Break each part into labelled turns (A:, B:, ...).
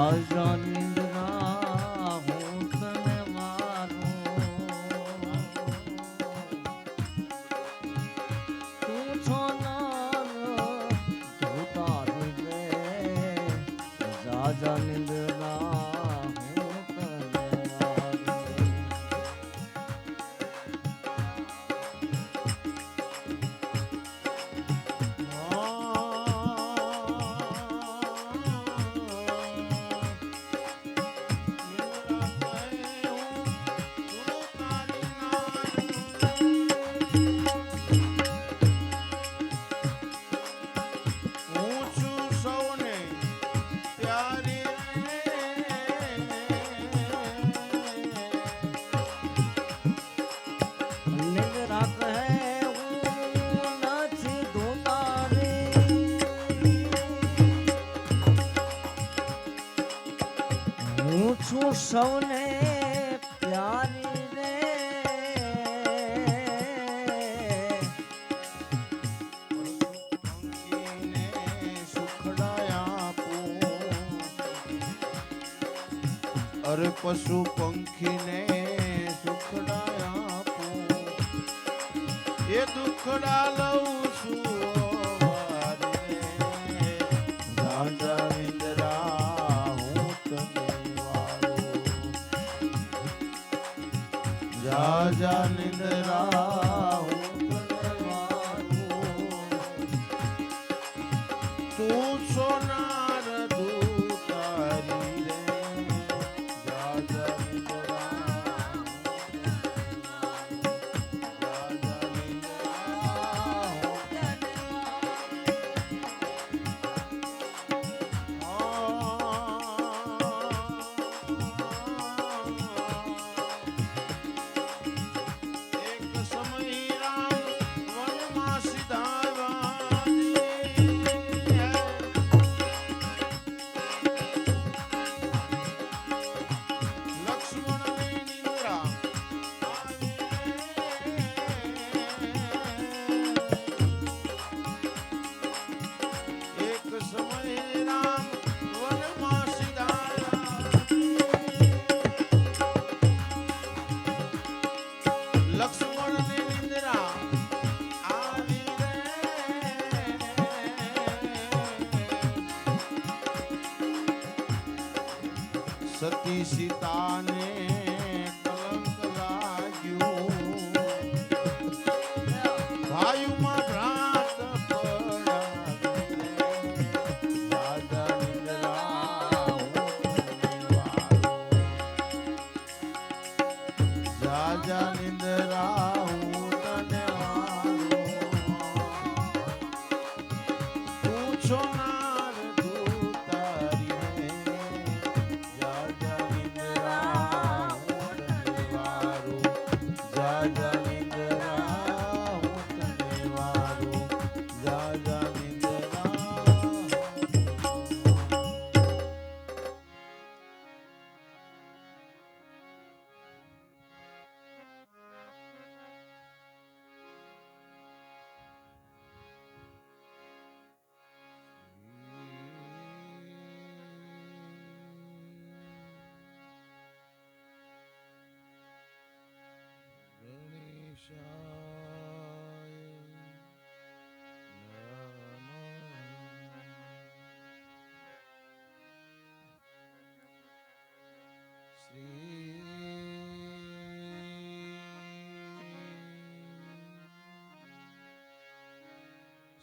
A: જાજા નિંદ્રા હું તને મારું તું છો નાર ધૂતારી રે જાજા નિંદ્રા સૌને પ્યારી રે
B: અરે પશુ પંખીને સુખડાયા એ દુખડા લઉં છું રાજા ઇન્દ્રા હું તને રાજા નિંદ્રા તું સોનાર દૂતારી રે રાજા નિંદ્રા સતી સીતાને કલંક લાગ્યું ભાયુમાં ભ્રાત રાજા નિંદ્રા રાજા નિંદ્રા હું તને તું છો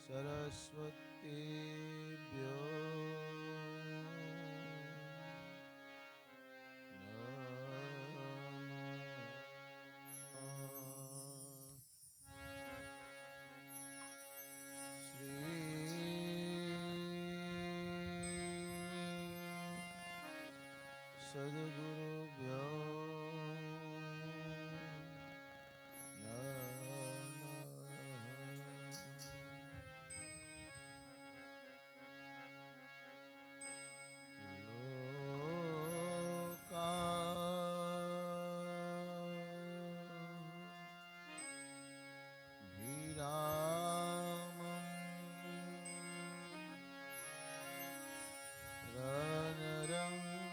B: સરસ્વતીભ્યો સદગુરુભ્યો રન રંગ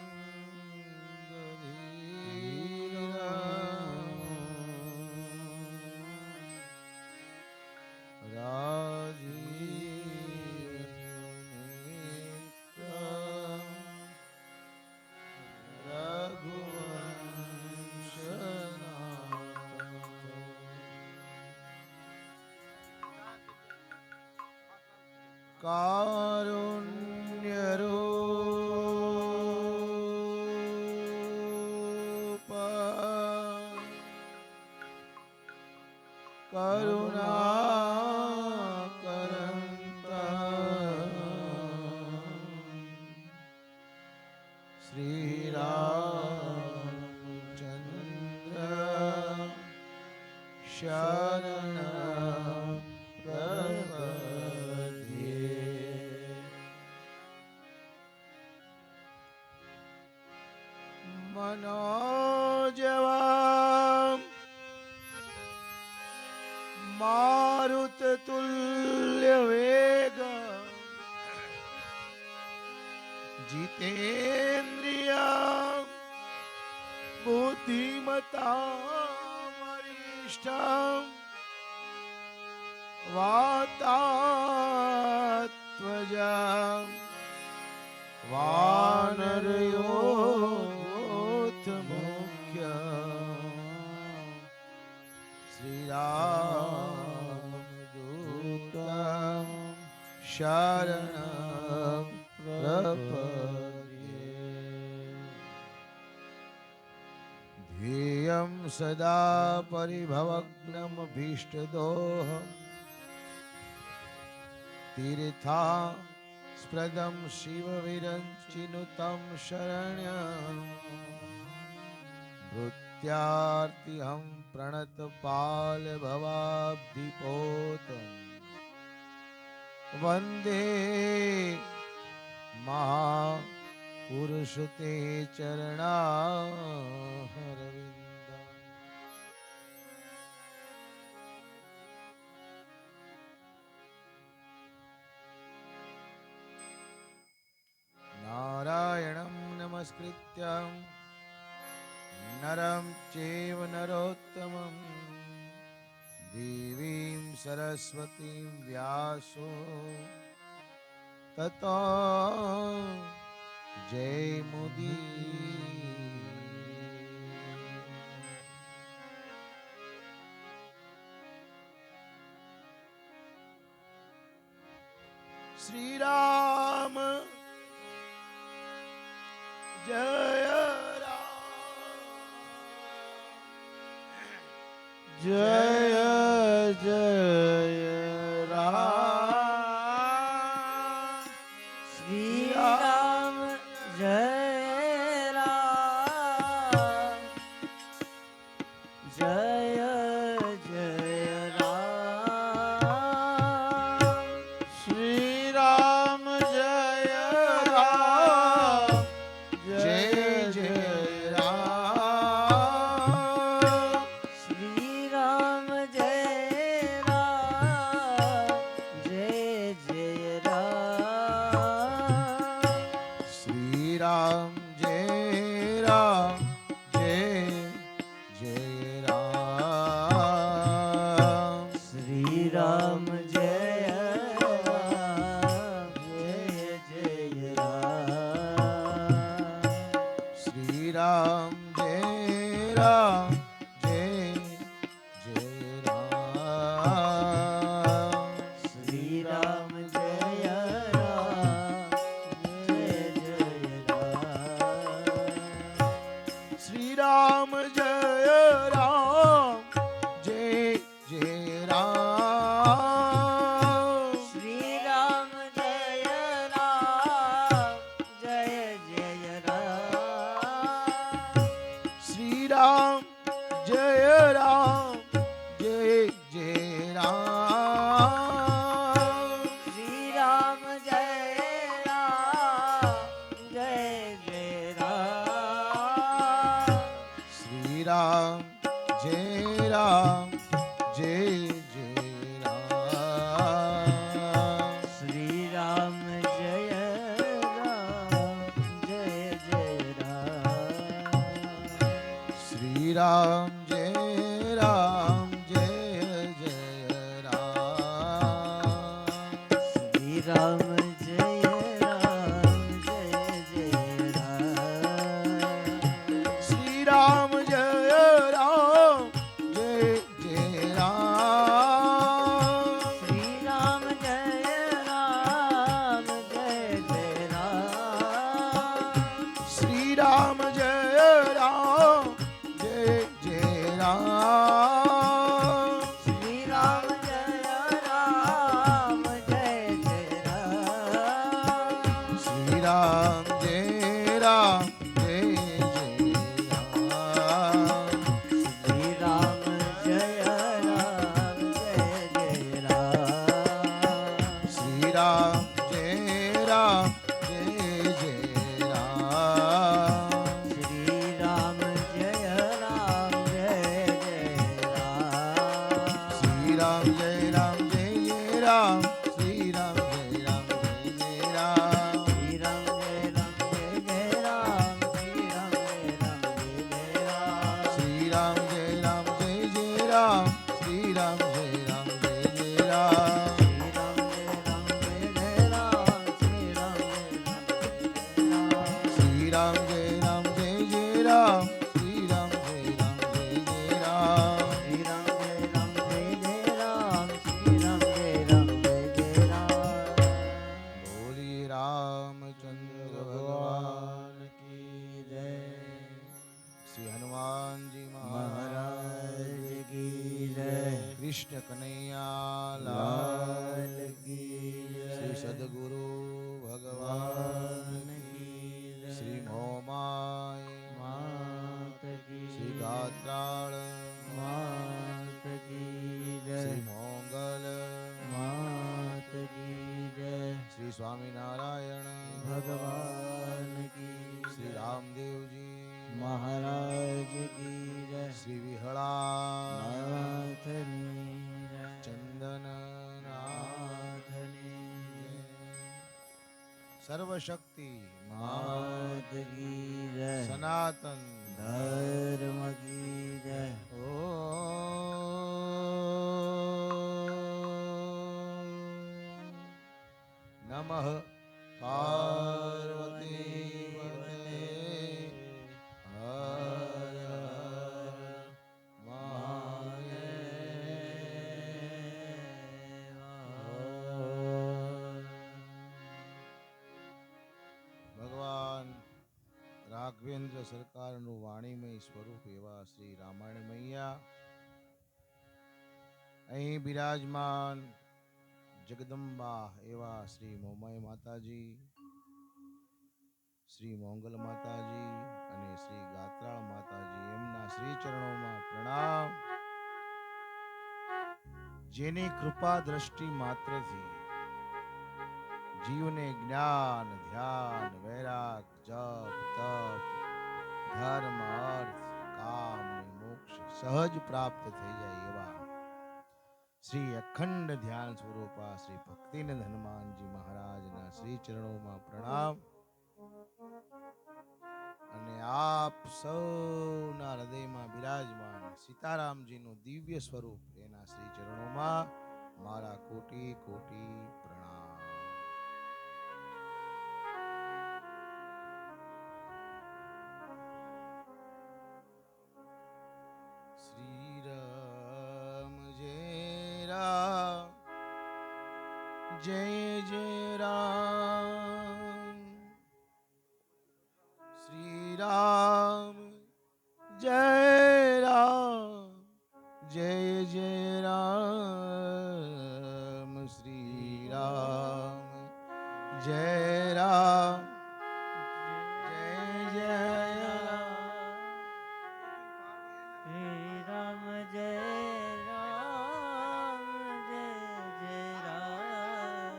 B: કારુણ્યરૂપ કરુણાકરંત શ્રી રામચંદ્ર શરણ પ્રપદ્યે. મનોજવા મારુતતુલ્ય વેગ જીતેન્દ્રિય બુદ્ધિમતા વરિષ્ઠ વાતાત્વજા વાનરયોથ મુખ્ય શ્રી રામદૂત શરણ પ્રપદ્યે. ધ્યેયં સદા પરિભવગ્નમ ભીષ્ટદોહં તીર્થા સ્પ્રદમ શિવ વિરંચિનુતમ શરણ્યં ભૃત્યાર્તિહં પ્રણતપાલ ભવાબ્ધિપોતં વંદે મહાપુરુષ તે ચરણારવિંદં. નારાયણં નમસ્કૃત્ય નરં ચૈવ નરોત્તમં દેવીં સરસ્વતીં વ્યાસો તતો જયમુદીર. શ્રી રામ જય જય જય રામ.
A: શ્રી રામ જય રામ જય જય રામ.
B: શ્રી રામ જય રામ જય જય રામ.
A: શ્રી રામ જય રામ જય જય રામ.
B: શ્રી રામ જય રામ જય જય રામ.
A: શ્રી રામ જય રામ જય જય રામ.
B: શ્રી રામ જય રામ જય જય રામ.
A: શ્રી રામ જય રામ જય જય રામ.
B: શ્રી રામ જય રામ જય જય રામ.
A: શ્રી રામ જય રામ જય જય રામ.
B: શ્રી રામ જય રામ જય જય રામ.
A: શ્રી રામ જય રામ જય જય રામ.
B: શ્રી રામ જય રામ જય જય રામ.
A: શ્રી રામ જય રામ જય જય રામ.
B: શ્રી રામ જય રામ જય જય રામ.
A: શ્રી રામ જય રામ જય જય રામ.
B: શ્રી રામ જય રામ જય જય રામ.
A: શ્રી રામ જય રામ
B: શ્રી રામ જય રામ જય જય રામ
A: શ્રી રામ જય રામ જય જય રામ
B: શ્રી રામ જય રામ જય જય રામ શ્રી રામ જય રામ જય જય રામ
A: શ્રી રામ જય રામ જય જય રામ શ્રી રામ જય રામ જય જય રામ
B: શ્રી રામ જય રામ જય જય રામ શ્રી રામ જય રામ જય જય રામ
A: શ્રી રામ જય રામ જય જય રામ શ્રી રામ જય રામ જય જય રામ
B: શ્રી રામ જય રામ જય જય રામ શ્રી રામ જય રામ જય જય રામ
A: શ્રી રામ જય રામ જય જય રામ શ્રી રામ જય રામ જય જય રામ
B: બોલી રામચંદ્ર ભગવાન
A: કી જય
B: શ્રી હનુમાનજી મહારાજ
A: મહારાજ કી જય
B: કૃષ્ણ કનૈયા લાલ
A: લાલ કી જય
B: શ્રી સદગુરુ ભગવાન
A: કી જય
B: શ્રી મોમાય
A: માત કી
B: શ્રી ગાત્રાળ
A: માત કી જય
B: શ્રી મોંગલ
A: માત કી જય
B: શ્રી સ્વામિનારાયણ
A: ભગવાન કી
B: શ્રી રામદેવજી
A: મહારાજ કી જય
B: શ્રી વિહળા
A: નાથની જય
B: ચંદન
A: નાથની
B: સર્વશક્તિ
A: માત કી જય
B: સનાતન
A: ધર્મ કી જય
B: નમઃ પાર્વતી વતે હર હર ભગવાન રાઘવેન્દ્ર સરકારનું વાણીમય સ્વરૂપ એવા શ્રી રામાયણ મૈયા અહીં બિરાજમાન જગદંબા એવા શ્રી મોમાઈ માતાજી, શ્રી મોંગલ માતાજી અને શ્રી ગાત્રાળ માતાજી એમના શ્રી ચરણોમાં પ્રણામ. જેની કૃપા દ્રષ્ટિ માત્રથી જીવને જ્ઞાન, ધ્યાન, વૈરાગ, જપ, તપ, ધર્મ, અર્થ, કામ અને મોક્ષ સહજ પ્રાપ્ત થઈ જાય એવા શ્રી અખંડ ધ્યાન સ્વરૂપા શ્રી ભક્તિનંદ હનુમાનજી મહારાજના શ્રી ચરણોમાં પ્રણામ. અને આપ સૌના હૃદયમાં બિરાજમાન સીતારામજીનું દિવ્ય સ્વરૂપ એના શ્રી ચરણોમાં મારા કોટી કોટી પ્રણામ. શ્રી રામ જય રામ જય જય રામ શ્રી રામ જય રામ જય જય રામ શ્રી રામ જય રામ જય જય
A: શ્રી રામ જય રામ જય જય રામ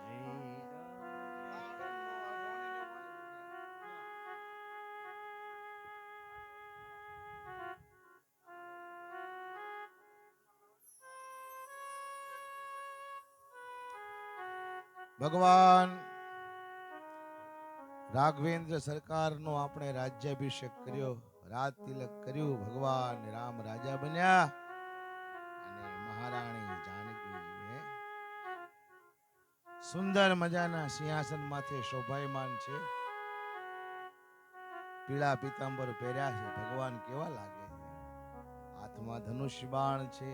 A: શ્રી
B: ભગવાન રાઘવેન્દ્ર સરકારનો આપણે રાજ્યાભિષેક કર્યો, રાજ તિલક કર્યું, ભગવાન રામ રાજા બન્યા અને મહારાણી જાનકીજીને સુંદર મજાના સિંહાસન માથે શોભાયમાન છે. પીળા પીતાંબર પહેર્યા છે. ભગવાન કેવા લાગે છે? હાથમાં ધનુષ્ય બાણ છે,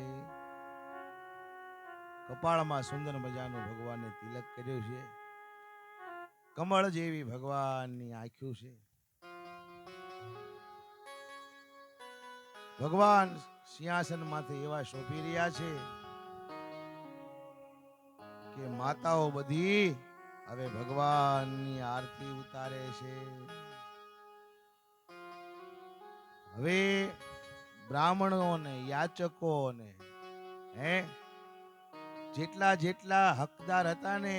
B: કપાળમાં સુંદર મજાનું ભગવાને તિલક કર્યું છે, કમળ જેવી ભગવાનની આંખો છે. ભગવાન સિંહાસન માંથી એવા શોભી રહ્યા છે કે માતાઓ બધી હવે ભગવાનની આરતી ઉતારે છે. હવે બ્રાહ્મણોને, યાચકોને જેટલા જેટલા હકદાર હતા ને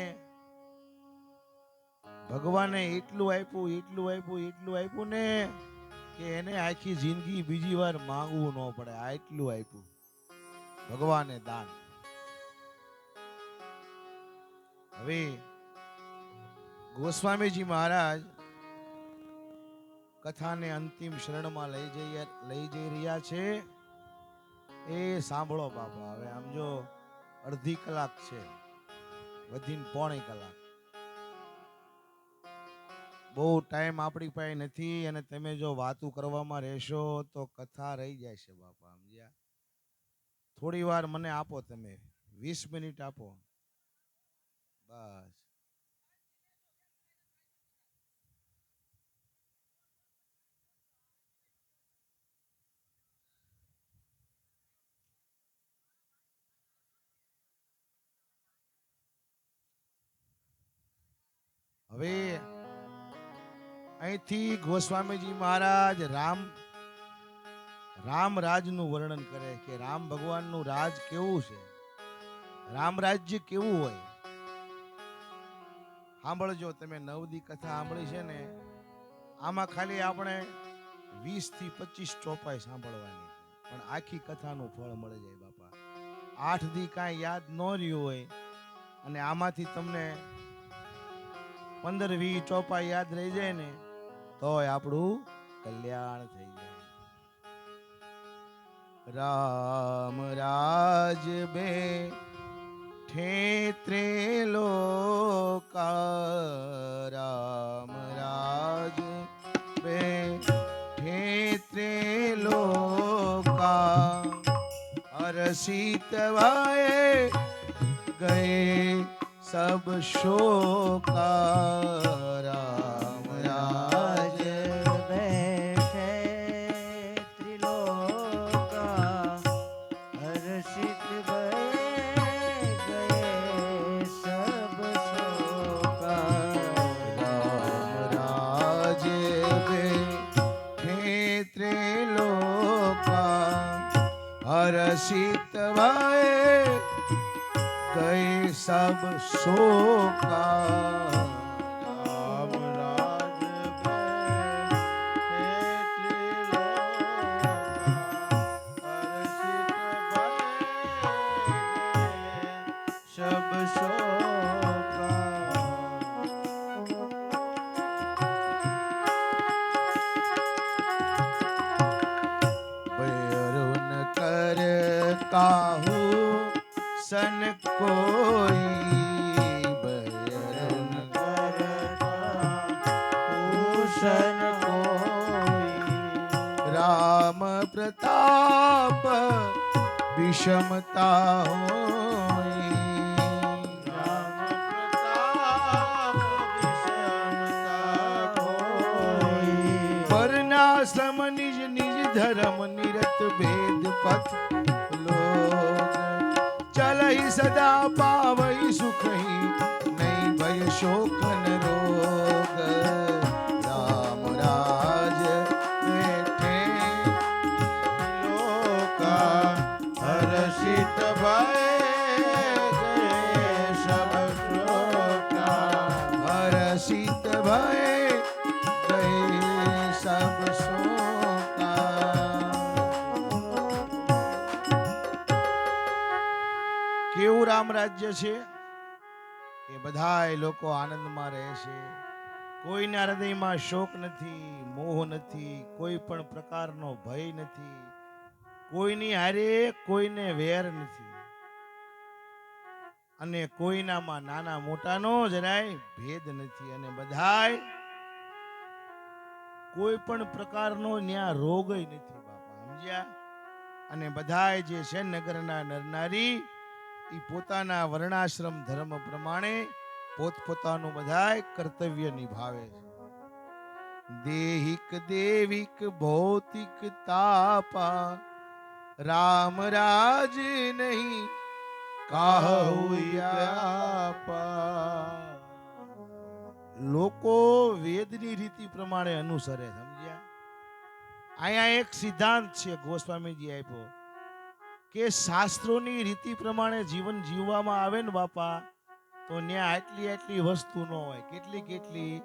B: ભગવાને એટલું આપ્યું ને કે એને આખી જિંદગી બીજી વાર માંગવું ન પડે. આટલું આપ્યું ભગવાને દાન. હવે ગોસ્વામીજી મહારાજ કથાને અંતિમ શરણમાં લઈ જઈ રહ્યા છે. એ સાંભળો બાપા. હવે આમ જો અડધી કલાક છે, વધીને પોણી કલાક. બહુ ટાઈમ આપણી પાસે નથી અને તમે જો વાતું કરવામાં રહેશો તો કથા રહી જાય છે બાપા. સમજ્યા? થોડી વાર મને આપો, તમે 20 મિનિટ આપો બસ. હવે અહીંથી ગોસ્વામીજી મહારાજ રામ રાજનું વર્ણન કરે કે રામ ભગવાનનું રાજ કેવું છે, રામ રાજ્ય કેવું હોય. સાંભળજો તમે. નવદી કથા સાંભળી છે ને, આમાં ખાલી આપણે 20 થી 25 ચોપાઈ સાંભળવાની, પણ આખી કથાનું ફળ મળી જાય બાપા. 8 દી કાંઈ યાદ ન રહ્યું હોય અને આમાંથી તમને 15-20 ચોપાઈ યાદ રહી જાય ને તોય આપણું કલ્યાણ થઈ જાય. રામ રાજ બેઠે ત્રિલોકા, રામ રાજ બેઠે ત્રિલોકા, હર્ષિત વાએ ગए सब शोका, राम राज
A: बैठे त्रिलोका, हर्षित भये गए सब शोका,
B: राम राज बैठे त्रिलोका, हर्षित भये गए सब शोका, राम राज बैठे त्रिलोका, हर्षित भये सब शोका. बैरुन कर काहू सन कोई, बैरुन
A: भूषण कोई,
B: राम प्रताप विषमता होई,
A: राम प्रताप विषमता कोई,
B: वर्णाश्रम निज निज धर्म निरत भेद पथ लोग, चलहि सदा पावई सुखई नहीं भय शोक न रोग, राम राज बैठे लोका,
A: हर्षित भये गए सब शोका,
B: हर्षित भये गए सब शोका. કેવું રામ રાજ્ય છે કે બધાય લોકો આનંદમાં રહે છે. કોઈના હૃદયમાં શોક નથી, મોહ નથી, કોઈ પણ પ્રકારનો ભય નથી, કોઈની હારે કોઈને વેર નથી અને કોઈનામાં નાના મોટાનો જરાય ભેદ નથી અને બધાય કોઈ પણ પ્રકારનો ન્યા રોગય નથી બાપા. સમજ્યા? અને બધાય જે છે નગરના નરનારી ઈ પોતાના વર્ણાશ્રમ ધર્મ પ્રમાણે પોતપોતાનું બધાય કર્તવ્ય નિભાવે છે. દેહિક દેવિક ભૌતિક તાપા, રામ રાજ નહીં કાહુ વ્યાપા. લોકો વેદની રીતિ પ્રમાણે અનુસરે. સમજ્યા? અહીંયા એક સિદ્ધાંત છે ગોસ્વામીજી આપ્યો કે શાસ્ત્રોની રીતિ પ્રમાણે જીવન જીવવામાં આવે ને બાપા, તો ત્યાં આટલી વસ્તુ ન હોય, કેટલી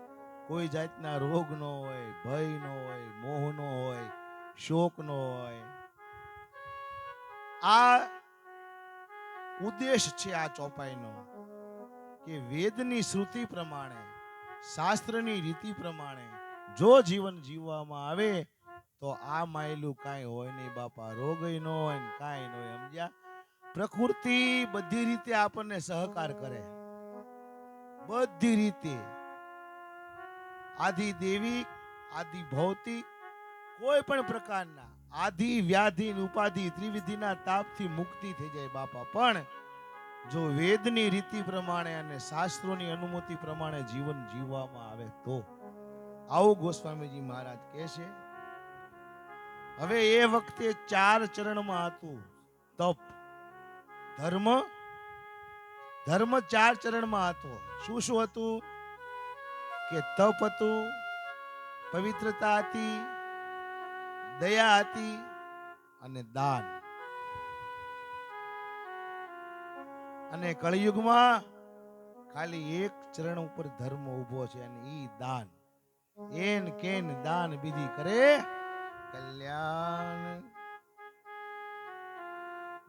B: કોઈ જાતના રોગ ન હોય, ભય ન હોય, મોહ ન હોય, શોક ન હોય. આ ઉદ્દેશ છે આ ચોપાઈનો, કે વેદની શ્રુતિ પ્રમાણે, શાસ્ત્રની રીતિ પ્રમાણે જો જીવન જીવવામાં આવે તો આ માયલું કાંઈ હોય નહીં બાપા, રોગય ન હોય ને કાંઈ ન હોય. સમજ્યા? પ્રકૃતિ બધી રીતે આપણને સહકાર કરે, બધી રીતે, આદિ દેવી, આદિ ભૌતિક, કોઈ પણ પ્રકારના આદિ વ્યાધિ ઉપાધિ ત્રિવિધિના તાપથી મુક્તિ થઈ જાય બાપા. પણ જો વેદની રીતિ પ્રમાણે અને શાસ્ત્રોની અનુમતિ પ્રમાણે જીવન જીવવામાં આવે તો, આવું ગોસ્વામીજી મહારાજ કહે છે. હવે એ વખતે 4 ચરણમાં હતું તપ. ધર્મ 4 ચરણમાં હતો. શું હતું? કે તપ હતું, પવિત્રતા હતી, દયા હતી અને દાન. અને કળિયુગમાં ખાલી એક ચરણ ઉપર ધર્મ ઉભો છે અને ઈ દાન. એન કેન દાન વિધિ કરે કલ્યાણ.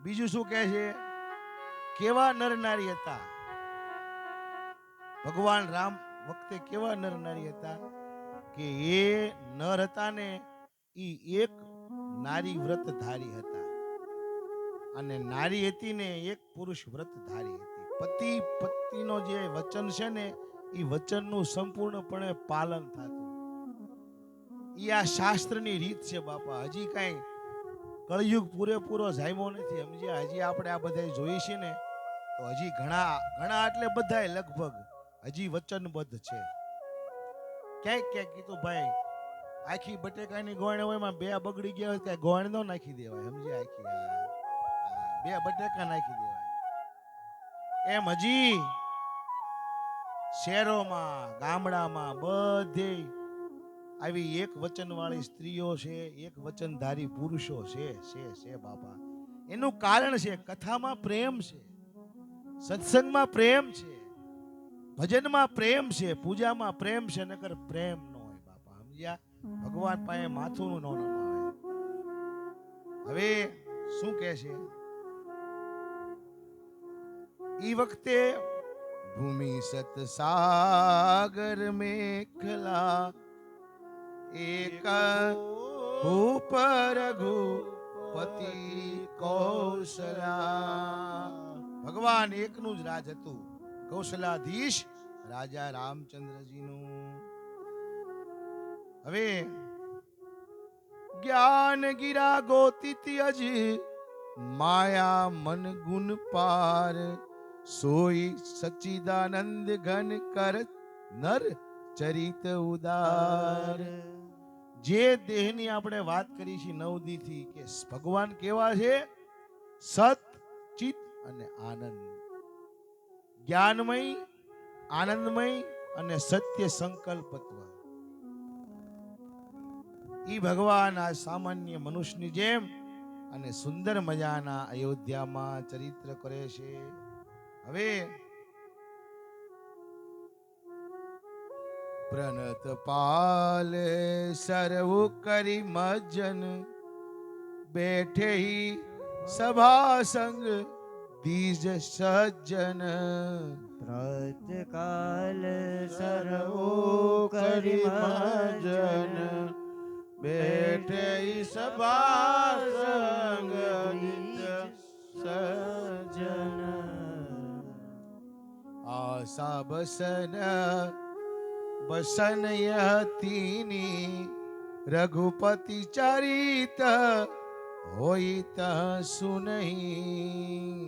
B: બીજું શું કહે છે? કેવા નર નારી હતા ભગવાન રામ વખતે, કેવા નર નારી હતા કે એ નર હતા ને ઈ એક નારી વ્રત ધારી હતા, અને નારી હતી ને એક પુરુષ વ્રત ધારી હતી. પતિ પત્નીનો જે વચન છે ને એ વચનનું સંપૂર્ણપણે પાલન થતું. ઈ આ શાસ્ત્રની રીત છે બાપા. હજી કાંઈ કળયુગ પૂરેપૂરો જામ્યો નથી. સમજ્યા? હજી આપણે આ બધા જોઈએ છે ને તો હજી ઘણા એટલે બધાય લગભગ હજી વચનબદ્ધ છે. ક્યાંક કીધું ભાઈ આખી બટેકાની ગોળ હોય એમાં 2 બગડી ગયા હોય, કઈ ગોળ નો નાખી દેવાય. સમજ્યા? આખી 2 બટેકા નાખી દેવાય. એમ હજી શહેરોમાં, ગામડામાં બધે આવી એક વચનવાળી સ્ત્રીઓ છે, એક વચનધારી પુરુષો છે બાપા. એનું કારણ છે કથામાં પ્રેમ છે, સત્સંગમાં પ્રેમ છે, ભજનમાં પ્રેમ છે, પૂજામાં પ્રેમ છે. નકર પ્રેમ ન હોય બાપા. સમજ્યા? ભગવાન પાસે માથું ન નમાય. હવે શું કહે છે? ઈ વખતે ભૂમિ સતસાગર મેખલા એક ભૂપ રઘુપતિ કૌશલા. ભગવાન એકનું જ રાજ હતું, કૌશલાધીશ રાજા રામચંદ્રજીનું. હવે જ્ઞાન ગિરા ગોતી અજી માયા મન ગુણ પાર સોઈ સચ્ચિદાનંદ ઘન કર નર ચરિત ઉદાર. જે દેહની આપણે વાત કરી છે 9 દીથી, કે ભગવાન કેવા છે? સત, ચિત અને આનંદ. જ્ઞાનમય, આનંદમય અને સત્ય સંકલ્પત્વ. ઈ ભગવાન આ સામાન્ય મનુષ્યની જેમ અને સુંદર મજાના અયોધ્યામાં ચરિત્ર કરે છે. હવે પ્રણત પાલ સર્વ કરી મજ્જન બેઠે હી સભા સંગ દીજ સજ્જન.
A: પ્રતકાલ સર્વો કરી મજ્જન
B: બેઠે સભા સંગ
A: સજ્જન.
B: આશા બસન યતીની રઘુપતિ ચરિત હોય ત સુનહી.